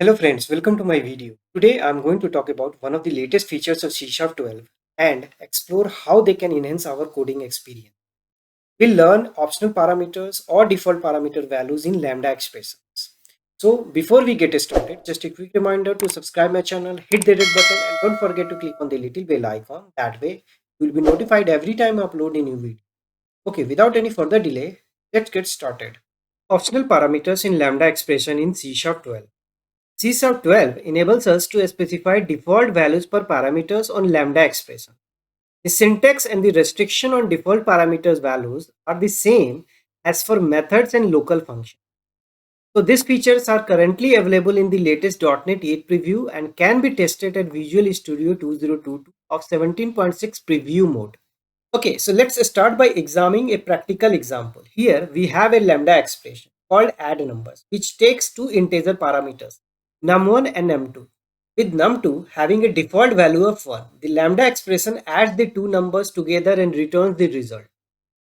Hello friends, welcome to my video. Today I'm going to talk about one of the latest features of C# 12 and explore how they can enhance our coding experience. We'll learn optional parameters or default parameter values in Lambda expressions. So before we get started, just a quick reminder to subscribe my channel, hit the red button and don't forget to click on the little bell icon. That way you will be notified every time I upload a new video. Okay, without any further delay, let's get started. Optional parameters in Lambda expression in C# 12. C# 12 enables us to specify default values per parameters on Lambda expression. The syntax and the restriction on default parameters values are the same as for methods and local functions. So these features are currently available in the latest .NET 8 preview and can be tested at Visual Studio 2022 of 17.6 preview mode. Okay, so let's start by examining a practical example. Here we have a Lambda expression called add numbers, which takes two integer parameters, num1 and num2. With num2 having a default value of 1, the Lambda expression adds the two numbers together and returns the result.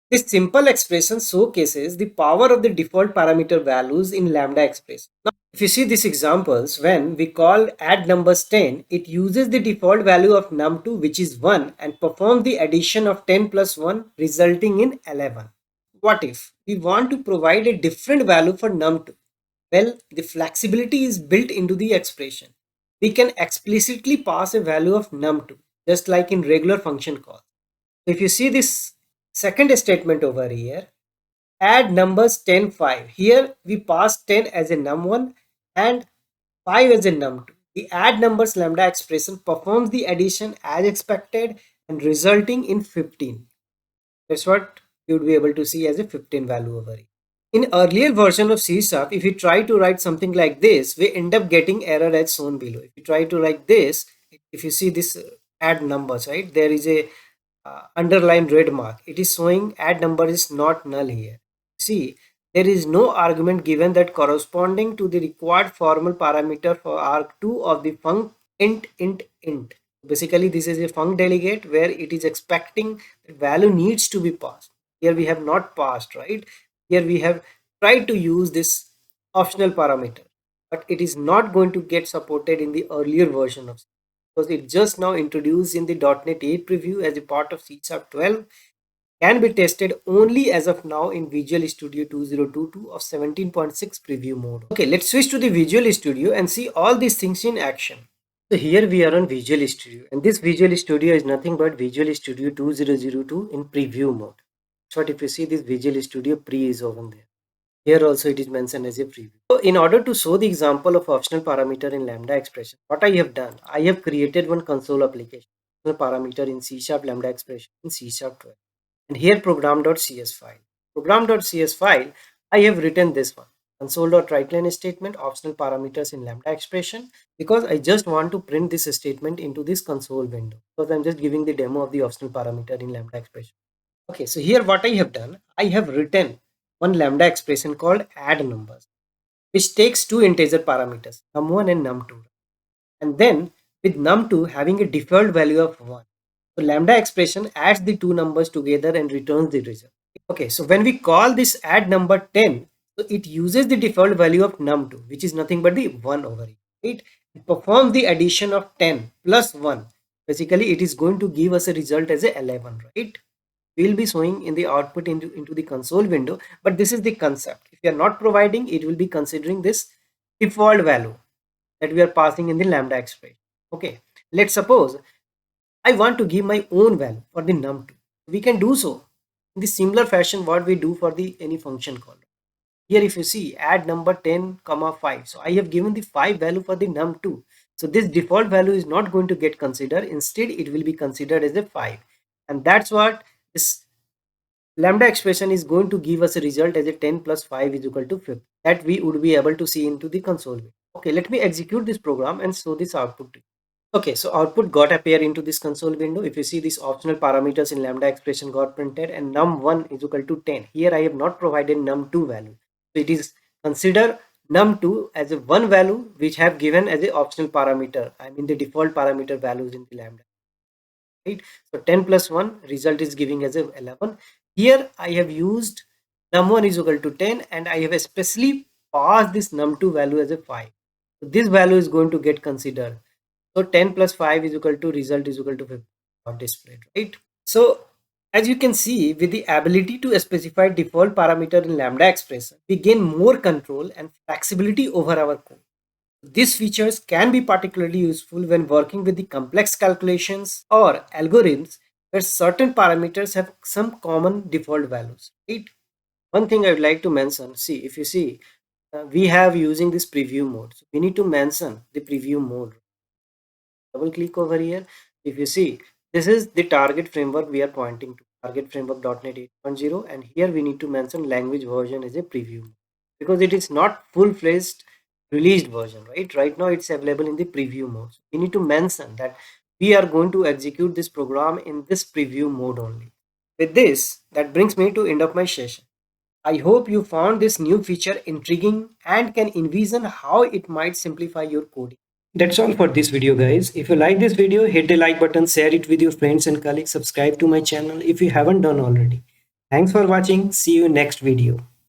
This simple expression showcases the power of the default parameter values in Lambda expression. Now, if you see these examples, when we call add numbers 10, it uses the default value of num2 which is 1 and performs the addition of 10 plus 1 resulting in 11. What if we want to provide a different value for num2? Well, the flexibility is built into the expression. We can explicitly pass a value of num2 just like in regular function call. If you see this second statement over here, add numbers 10, 5. Here we pass 10 as a num1 and 5 as a num2. The add numbers lambda expression performs the addition as expected and resulting in 15. That's what you would be able to see as a 15 value over here. In earlier version of C Sharp, if you try to write something like this, we end up getting error as shown below. If you try to write this, if you see this add numbers, right, there is a underlined red mark. It is showing add number is not null here. See, there is no argument given that corresponding to the required formal parameter for arg2 of the func int. Basically, this is a func delegate where it is expecting that value needs to be passed. Here we have not passed, right? Here we have tried to use this optional parameter, but it is not going to get supported in the earlier version of C because it just now introduced in the .NET 8 preview as a part of C# 12, can be tested only as of now in Visual Studio 2022 of 17.6 preview mode. Okay, let's switch to the Visual Studio and see all these things in action. So here we are on Visual Studio, and this Visual Studio is nothing but Visual Studio 2002 in preview mode. So if you see this Visual Studio pre is over there. Here also it is mentioned as a preview. So in order to show the example of optional parameter in Lambda expression, what I have done, I have created one console application, parameter in C# Lambda expression in C# 12. And here program.cs file. Program.cs file, I have written this one. Console.writeline statement, optional parameters in Lambda expression, because I just want to print this statement into this console window. Because I'm just giving the demo of the optional parameter in Lambda expression. Okay, so here what I have done, I have written one Lambda expression called add numbers, which takes two integer parameters, num1 and num2. And then with num2 having a default value of 1. So Lambda expression adds the two numbers together and returns the result. Okay, so when we call this add number 10, so it uses the default value of num2, which is nothing but the 1 over here, right? It performs the addition of 10 plus 1. Basically, it is going to give us a result as a 11, right? We'll be showing in the output into the console window, but this is the concept. If you are not providing, it will be considering this default value that we are passing in the lambda expression. Okay, let's suppose I want to give my own value for the num2. We can do so in the similar fashion what we do for the any function call. Here if you see add number 10 comma 5, so I have given the 5 value for the num2. So this default value is not going to get considered. Instead it will be considered as a 5, and that's what this lambda expression is going to give us a result as a 10 plus 5 is equal to 50, that we would be able to see into the console. Okay, let me execute this program and show this output to you. Okay, so output got appear into this console window. If you see, these optional parameters in lambda expression got printed and num1 is equal to 10. Here I have not provided num2 value, so it is consider num2 as a one value which have given as a optional parameter. I mean the default parameter values in the lambda, right? So 10 plus 1 result is giving as a 11. Here I have used num1 is equal to 10 and I have especially passed this num2 value as a 5. This value is going to get considered. So 10 plus 5 is equal to result is equal to 50 displayed, right? So as you can see, with the ability to specify default parameter in Lambda expression, we gain more control and flexibility over our code. These features can be particularly useful when working with the complex calculations or algorithms where certain parameters have some common default values, right? One thing I would like to mention, see, if you see, we have using this preview mode. So we need to mention the preview mode. Double click over here. If you see, this is the target framework we are pointing to, target framework.net 8.0, and here we need to mention language version as a preview because it is not full-fledged released version, right now it's available in the preview mode. So we need to mention that we are going to execute this program in this preview mode only. With this, that brings me to end of my session. I hope you found this new feature intriguing and can envision how it might simplify your coding. That's all for this video, guys. If you like this video, hit the like button, share it with your friends and colleagues, subscribe to my channel if you haven't done already. Thanks for watching. See you next video.